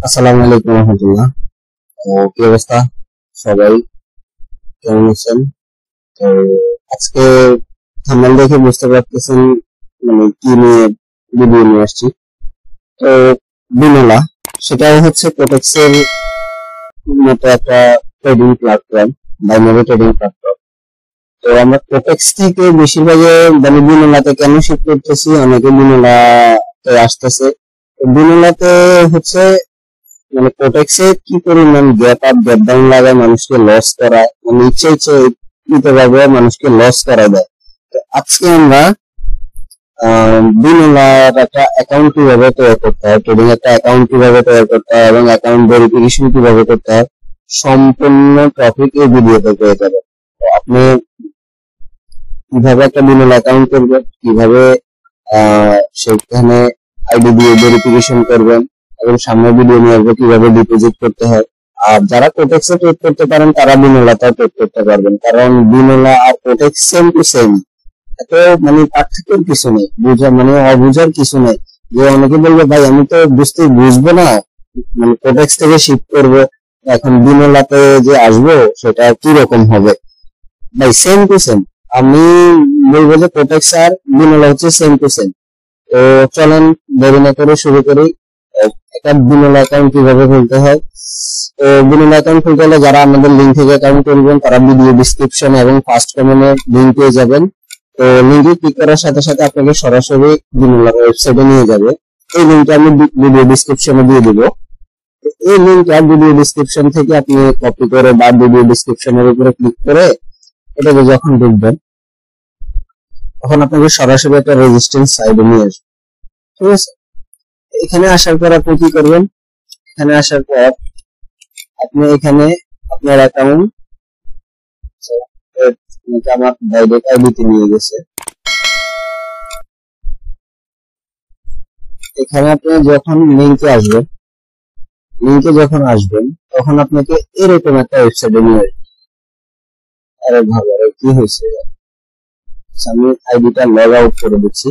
আসসালামু আলাইকুম রহমতুল্লাহ। তো কি অবস্থা সবাই, কেমন আছেন? তো আজকে থাম্বনেল দেখে বুঝতে পারতেছেন মানে কি নিয়ে ভিডিও নিয়ে আসছি। তো বিনোলা, সেটাও হচ্ছে কোটেক্সের মতো একটা trading platform, binary trading platform. তো আমরা কোটেক্স থেকে বেশিরভাগ মানে বিনোলাতে কেন শিফট করতেছি, অনেকে বিনোলাতে আসতেছে। বিনোলাতে হচ্ছে মানে কোটেক্সে কি পরিমাণ গ্যাপ আপ গ্যাপ ডাউন লাগায় মানুষকে লস করায়, মানে ইচ্ছে ভাবে মানুষকে লস করা দেয়। তো আজকে আমরা বিনোলার একটা অ্যাকাউন্ট কিভাবে তৈরি করতে হয়, ট্রেডিং একটা অ্যাকাউন্ট কিভাবে তৈরি করতে হয় এবং অ্যাকাউন্ট ভেরিফিকেশন কিভাবে করতে হয়, সম্পূর্ণ টপিক এই ভিডিওতে পেয়ে যাবেন। তো আপনি কিভাবে একটা বিনোলা অ্যাকাউন্ট করবেন, কিভাবে সেখানে আইডি দিয়ে ভেরিফিকেশন করবেন, এবং সামনে ভিডিও নিয়ে আসবো কিভাবে ডিপোজিট করতে হয়। আর যারা কোটেক্সে ট্রেড করতে পারেন তারা বিনোলাতেও ট্রেড করতে পারবেন, কারণ বিনোলা আর কোটেক্স সেম টু সেম, এত মানে পার্থক্যের কিছু নেই, মানে অবুঝার কিছু নেই। যে অনেকে বলবে ভাই আমি তো বুঝবো না, মানে কোটেক্স থেকে শিফট করবো, এখন বিনোলাতে যে আসবো সেটা কি রকম হবে। ভাই সেম টু সেম, আমি বলবো যে কোটেক্স আর বিনোলা হচ্ছে সেম টু সেম। তো চলেন দেরি না করে শুরু করি। একটা বিনোলা অ্যাকাউন্ট কিভাবে খুলতে হয়। তো বিনোলা অ্যাকাউন্ট খুলতে হলে যারা আমাদের লিঙ্ক থেকে অ্যাকাউন্ট করবেন তারা ভিডিও ডিসক্রিপশন এবং ফার্স্ট কমেন্টে লিঙ্ক পেয়ে যাবেন। তো লিঙ্কে ক্লিক করার সাথে সাথে আপনাকে সরাসরি বিনোলার ওয়েবসাইটে নিয়ে যাবে। এই লিঙ্কটা আমি ভিডিও ডিসক্রিপশনে দিয়ে দিব। এই লিঙ্কটা ভিডিও ডিসক্রিপশন থেকে আপনি কপি করে বা ভিডিও ডিসক্রিপশনের উপরে ক্লিক করে এটাকে যখন ঢুকবেন তখন আপনাকে সরাসরি একটা রেজিস্ট্রেশন সাইটে নিয়ে আসবে। ঠিক আছে, এখানে আসার পর আপনি কি করবেন, এখানে আসার পর আপনি এখানে আপনার অ্যাকাউন্ট আমার ডাইরেক্ট আইডিতে নিয়ে গেছে। এখানে আপনি যখন লিঙ্কে যখন আসবেন তখন আপনাকে এরকম একটা ওয়েবসাইটে নিয়ে আসবে। আরে ভালো, কি হয়েছে, আমি আইডিটা লগ আউট করে দিচ্ছি।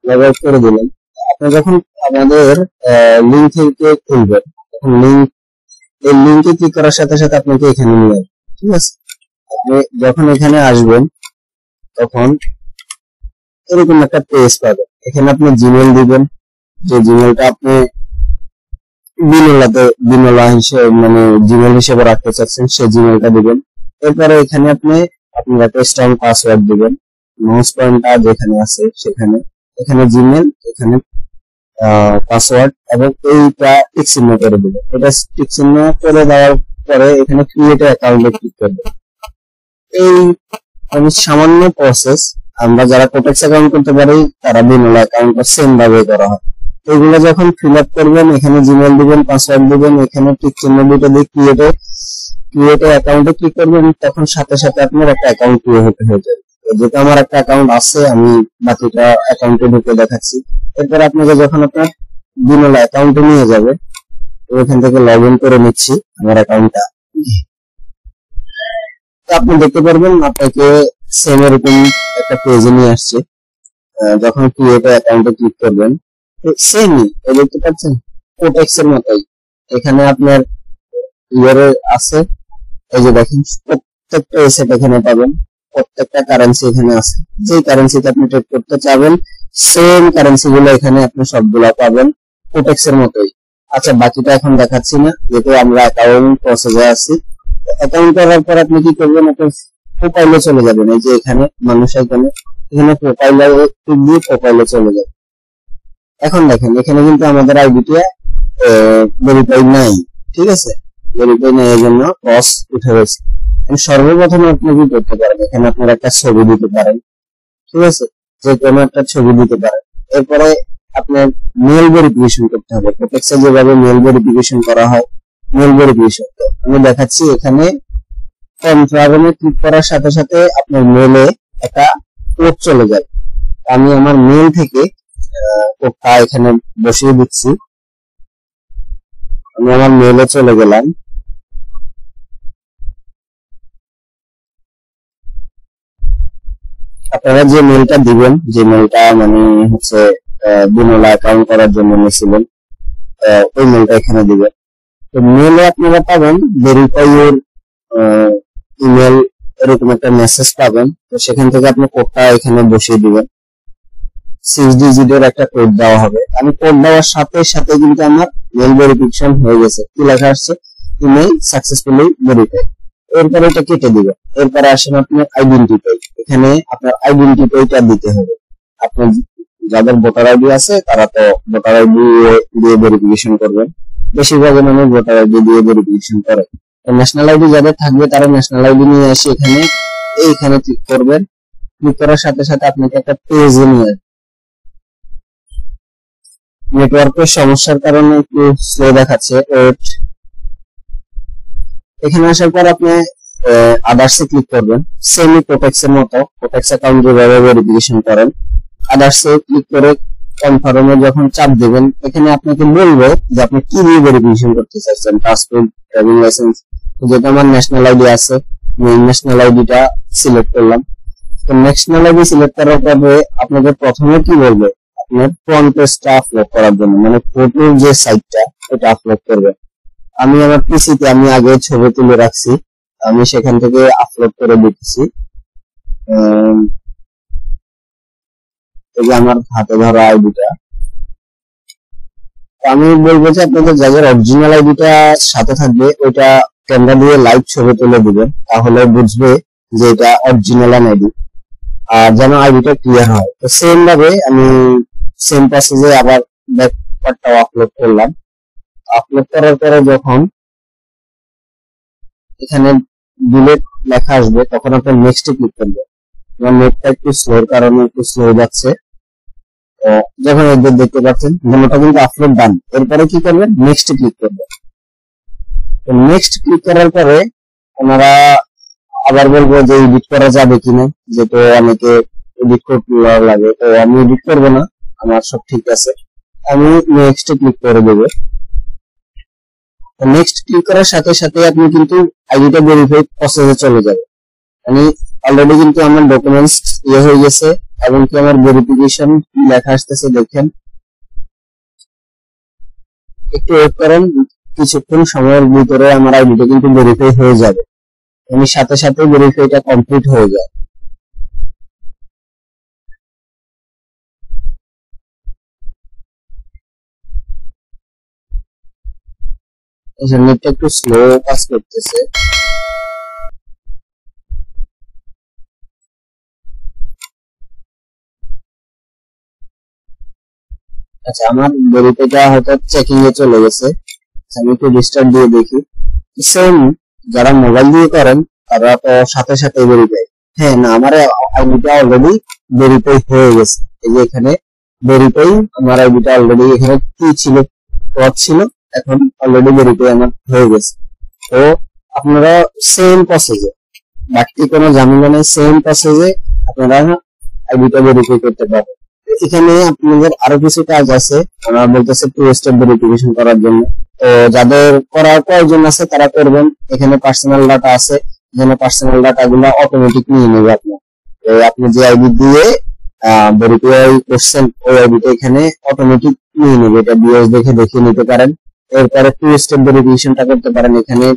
লগ আউট করে দিলেন। আপনি যখন আমাদের লিঙ্ক থেকে খুলবেন তখন এই লিঙ্কে ক্লিক করার সাথে সাথে আপনাকে এখানে নিয়ে আসবে। ঠিক আছে, আপনি যখন এখানে আসবেন তখন এরকম একটা পেজ পাবেন। এখানে আপনি জিমেল দিবেন, যে জিমেলটা আপনি বিনোলা হিসেবে মানে জিমেল হিসেবে রাখতে চাচ্ছেন সেই জিমেলটা দিবেন। এরপরে এখানে আপনি আপনার একটা স্ট্রং পাসওয়ার্ড দিবেন, মাউস পয়েন্টার যেখানে আছে সেখানে, এখানে জিমেল, এখানে পাসওয়ার্ড, এবং এইটা টিক চিহ্ন করে দেবেন। এটা টিক চিহ্ন করে দেওয়ার পরে এখানে ক্রিয়েট অ্যাকাউন্টে ক্লিক করবেন। এই সামান্য প্রসেস, আমরা যারা কোটেক্স অ্যাকাউন্ট করতে পারি তারা বিনোলা অ্যাকাউন্টটা সেম ভাবে করা হয়। এগুলো যখন ফিল আপ করবেন, এখানে জিমেল দিবেন, পাসওয়ার্ড দিবেন, এখানে টিক চিহ্ন দুটো দিয়ে ক্রিয়েট অ্যাকাউন্টে ক্লিক করবেন, তখন সাথে সাথে আপনার একটা অ্যাকাউন্ট ক্রিয়েট হয়ে যাবে। যেহেতু আমার একটা অ্যাকাউন্ট আছে, আমি বাকিটা অ্যাকাউন্টে ঢুকে দেখাচ্ছি। এরপর আপনাকে যখন আপনার বিনোলা অ্যাকাউন্টে নিয়ে যাবে, ওখান থেকে লগ ইন করে নিচ্ছি আমার অ্যাকাউন্টটা। আপনি দেখতে পারবেন আপনাকে সেম এরকম একটা পেজে নিয়ে আসছে। যখন ক্রিয়েট অ্যাকাউন্টে ক্লিক করবেন সেমই দেখতে পাচ্ছেন, কোটেক্স এর মতোই। এখানে আপনার ইয়ারে আছে, এই যে দেখেন প্রত্যেকটা এসেট এখানে পাবেন, প্রত্যেকটা কারেন্সি এখানে আছে। যে কারেন্সিতে আপনি ট্রেড করতে চাবেন সেম কারেন্সি গুলো এখানে আপনি সবগুলো পাবেন, কোটেক্স এর মতোই। আচ্ছা, বাকিটা এখন দেখাচ্ছি না, যেহেতু আমরা অ্যাকাউন্ট প্রসেসে আছি। অ্যাকাউন্ট করার পর আপনি কি করবেন, আপনার প্রোফাইলে চলে যাবেন। এই যে এখানে মানুষ এখানে প্রোফাইলে ক্লিক দিয়ে প্রোফাইলে চলে যাবে। এখন দেখেন এখানে কিন্তু আমাদের আইডিটা ভেরিফাই নাই। ঠিক আছে, ভেরিফাই নাই, এই জন্য লস উঠে গেছে। সর্বপ্রথম আপনি কি করতে পারেন, এখানে আপনার একটা ছবি দিতে পারেন। ঠিক আছে, যে কোনো একটা ছবি দিতে পারেন। এরপরে আপনার মেল ভেরিফিকেশন করতে হবে, কোটেক্সে যেভাবে মেল ভেরিফিকেশন করা হয় মেল ভেরিফিকেশন আমি দেখাচ্ছি। এখানে কনফার্মে ক্লিক করার সাথে সাথে আপনার মেলে একটা কোড চলে যাবে। আমি আমার মেল থেকে কোডটা এখানে বসিয়ে দিচ্ছি। আমি আমার মেইলে চলে গেলাম। আপনারা যে মেইলটা দিবেন, যে মেইলটা মানে হচ্ছে বিনোলা অ্যাকাউন্ট করার জন্য নিয়েছিলেন, ওই মেইলটা এখানে দিবেন। তো মেইলে আপনারা পাবেন ভেরিফাই ইউর ইমেল, এরকম একটা মেসেজ পাবেন। তো সেখান থেকে আপনি কোডটা এখানে বসিয়ে দিবেন। 6 ডিজিটের একটা কোড দেওয়া হবে। আমি কোড দেওয়ার সাথে সাথে কিন্তু আমার মেইল ভেরিফিকেশন হয়ে গেছে। কি লেখা আসছে? Email successfully verified. এরপরে এটা কেটে দিবেন। এরপরে আসেন আপনার আইডেন্টিফাই। এখানে আপনার আইডেন্টিফাইটা দিতে হবে। আপনার যাদের ভোটার আইডি আছে তারা তো ভোটার আইডি দিয়ে ভেরিফিকেশন করবেন। বেশিরভাগ মানুষ ভোটার আইডি দিয়ে ভেরিফিকেশন করে। ন্যাশনাল আইডি যাদের থাকবে তারা ন্যাশনাল আইডি নিয়ে এসে এইখানে ক্লিক করবেন। ক্লিক করার সাথে সাথে আপনাকে একটা পেজে নিয়ে নেটওয়ার্কের সমস্যার কারণে একটু স্লো দেখাচ্ছে। এখানে আসার পর আপনি আদার্সে ক্লিক করবেন। সেমি কোটেক্স এর মতো কোটেক্স অ্যাকাউন্ট যেভাবে ভেরিফিকেশন করেন, আদার্সে ক্লিক করে কনফার্মে যখন চাপ দেবেন, এখানে আপনাকে বলবে যে আপনি কি দিয়ে ভেরিফিকেশন করতে চাচ্ছেন, পাসপোর্ট, ড্রাইভিং লাইসেন্স। যেটা আমার ন্যাশনাল আইডি আছে, আমি ন্যাশনাল আইডিটা সিলেক্ট করলাম। তো ন্যাশনাল আইডি সিলেক্ট করার পরে আপনাকে প্রথমে কি বলবে, আপনার ফ্রন্ট পেজটা আপলোড করার জন্য, মানে ফটোর যে সাইটটা এটা আপলোড করবে। আমি আমার পিসিতে আমি আগে ছবি তুলে রাখছি, আমি সেখান থেকে আপলোড করে দিচ্ছি। এই যে আমার হাতে ধরা আইডিটা। আমি বলবো যে আপনাদের যাদের অরিজিনাল আইডিটা সাথে থাকবে ওইটা ক্যামেরা দিয়ে লাইভ ছবি তুলে দিবেন, তাহলে বুঝবে যে এটা অরিজিনাল আইডি, আর যেন আইডিটা ক্লিয়ার হয়। তো সেম ভাবে আমি সেম প্রসেসে আবার ব্যাক পার্টটাও আপলোড করলাম। আপলোড করার পরে যখন এখানে ডিলিট লেখা আসবে তখন আপনি নেক্সট ক্লিক করবেন। আমার নেটটা একটু স্লোর কারণে একটু স্লো যাচ্ছে। তো যখন এদের দেখতে পাচ্ছেন দুটোটা কিন্তু আপলোড ডান। এরপরে কি করবেন, নেক্সট ক্লিক করবেন। তো নেক্সট ক্লিক করার পরে আমরা আবার বলবো যে এডিট করা যাবে কিনা, যেটা অনেকে এডিট করতে লাগে। তো আমি এডিট করবো না, আমার সব ঠিক আছে। আমি নেক্সট ক্লিক করে দেবো। নেক্সট ক্লিক করার সাথে সাথে আপনি কিন্তু আইডিটা ভেরিফাই প্রসেসে চলে যাবে। মানে অলরেডি কিন্তু আমার ডকুমেন্টস হয়ে গেছে এবং কি আমার ভেরিফিকেশন লেখা আসতেছে দেখেন। একটু ওয়েট করেন, কিছুক্ষণ সময়ের ভিতরে আমার আইডিটা কিন্তু ভেরিফাই হয়ে যাবে। আমি সাথে সাথে ভেরিফাইটা কমপ্লিট হয়ে যায়। নেটটা একটু স্লো কাজ করতেছে। আচ্ছা, আমার ভেরিফাইটা হয়তো চেকিং এ চলে গেছে। আমি একটু রিস্টার্ট দিয়ে দেখি। সেম যারা মোবাইল দিয়ে করেন তারা তো সাথে সাথে ভেরিফাই। হ্যাঁ, না, আমার আইডিটা অলরেডি ভেরিফাই হয়ে গেছে। এই যে এখানে ভেরিফাই, আমার আইডিটা অলরেডি এখানে কি ছিল, ক্রস ছিল, এখন অলরেডি ভেরিফাই আমার হয়ে গেছে। তো আপনারা সেম প্রসেসে, বাকি কোনো ঝামেলা নেই, সেম প্রসেসে আপনারা আইডিটা ভেরিফাই করতে পারবেন। এখানে আপনাদের আরো কিছু কাজ আছে, আমরা বলতেছে টু স্টেপ ভেরিফিকেশন করার জন্য। তো যাদের করার প্রয়োজন আছে তারা করবেন। এখানে পার্সোনাল ডাটা আছে, এখানে পার্সোনাল ডাটা গুলো অটোমেটিক নিয়ে নেবে আপনার। তো আপনি যে আইডি দিয়ে ভেরিফাই করছেন ওই আইডিটা এখানে অটোমেটিক নিয়ে নেবে। এটা বিএস দেখে দেখিয়ে নিতে পারেন। এরপরে টু স্টেপ ভেরিফিকেশনটা করতে পারেন। এখানে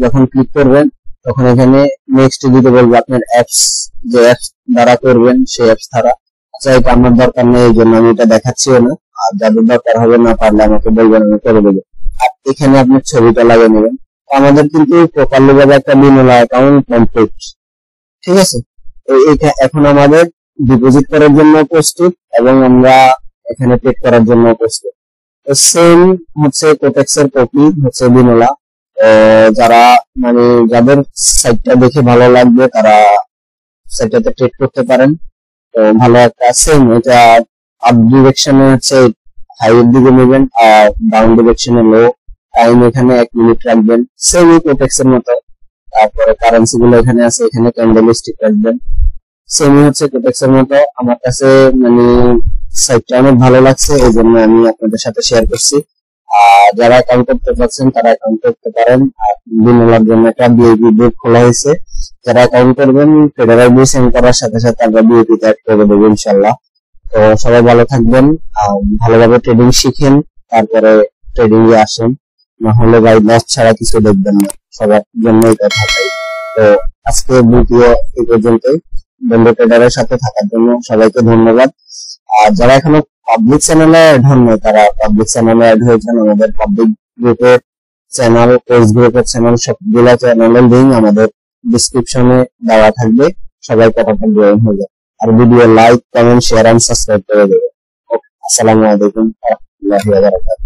যখন ক্লিক করবেন তখন এখানে নেক্সট দিতে বলবে আপনার অ্যাপস, যে অ্যাপস দ্বারা করবেন সেই অ্যাপস দ্বারা। আচ্ছা, এটা আমার দরকার নেই, এই জন্য আমি এটা দেখাচ্ছিও না। আর যাদের দরকার হবে না পারলে আমাকে বলবেন, আমি করে দেবো। আর এখানে আপনি ছবিটা লাগিয়ে নেবেন। আমাদের কিন্তু প্রপারলি ভাবে একটা বিনোলা অ্যাকাউন্ট কমপ্লিট, ঠিক আছে। তো এটা এখন আমাদের ডিপোজিট করার জন্য প্রস্তুত এবং আমরা এখানে পেড করার জন্য প্রস্তুত। তো সেম হচ্ছে কোটেক্স এর কপি হচ্ছে বিনোলা। যারা মানে যাদের সাইটটা দেখে ভালো লাগবে তারা সাইটটাতে ট্রেড করতে পারেন। তো ভালো একটা সেম, এটা আপ ডিরেকশনে হচ্ছে হাইয়ের দিকে নেবেন আর ডাউন ডিরেকশনে লো। টাইম এখানে 1 মিনিট রাখবেন, সেম কোটেক্স এর মতো। তারপরে কারেন্সি গুলো এখানে আছে, এখানে ক্যান্ডেল স্টিক রাখবেন, সেম হচ্ছে কোটেক্স এর মতো। আমার কাছে মানে সাইটটা অনেক ভালো লাগছে, এই জন্য আমি আপনাদের সাথে শেয়ার করছি। যারা অ্যাকাউন্ট করতে পারছেন তারা অ্যাকাউন্ট করতে পারেন। আর বিনোলার জন্য একটা বিআইপি গ্রুপ খোলা হয়েছে, যারা অ্যাকাউন্ট করবেন ফেডারেল বিল সেন্ড করার সাথে সাথে আমরা বিআইপি তে অ্যাড করে দেবো ইনশাল্লাহ। তো সবাই ভালো থাকবেন, ভালোভাবে ট্রেডিং শিখেন, তারপরে ট্রেডিং এ আসেন, না হলে ভাই লস ছাড়া কিছু দেখবেন না। সবার জন্য এটা থাকাই। তো আজকে ভিডিও এই পর্যন্তই। বন্ধু ট্রেডারের সাথে থাকার জন্য সবাইকে ধন্যবাদ। আর যারা এখনো পাবলিক চ্যানেলে অ্যাড হন নাই তারা পাবলিক চ্যানেলে অ্যাড হয়েছেন। আমাদের পাবলিক গ্রুপের চ্যানেল, কোর্স গ্রুপের চ্যানেল, সবগুলা চ্যানেলের লিঙ্ক আমাদের ডিসক্রিপশনে দেওয়া থাকবে। সবাই ফটাফট জয়েন হয়ে যাবে। আর video like, comment, share and subscribe করে দেবে। আসসালামু আলাইকুম ওয়া রাহমাতুল্লাহি ওয়া বারাকাতুহু।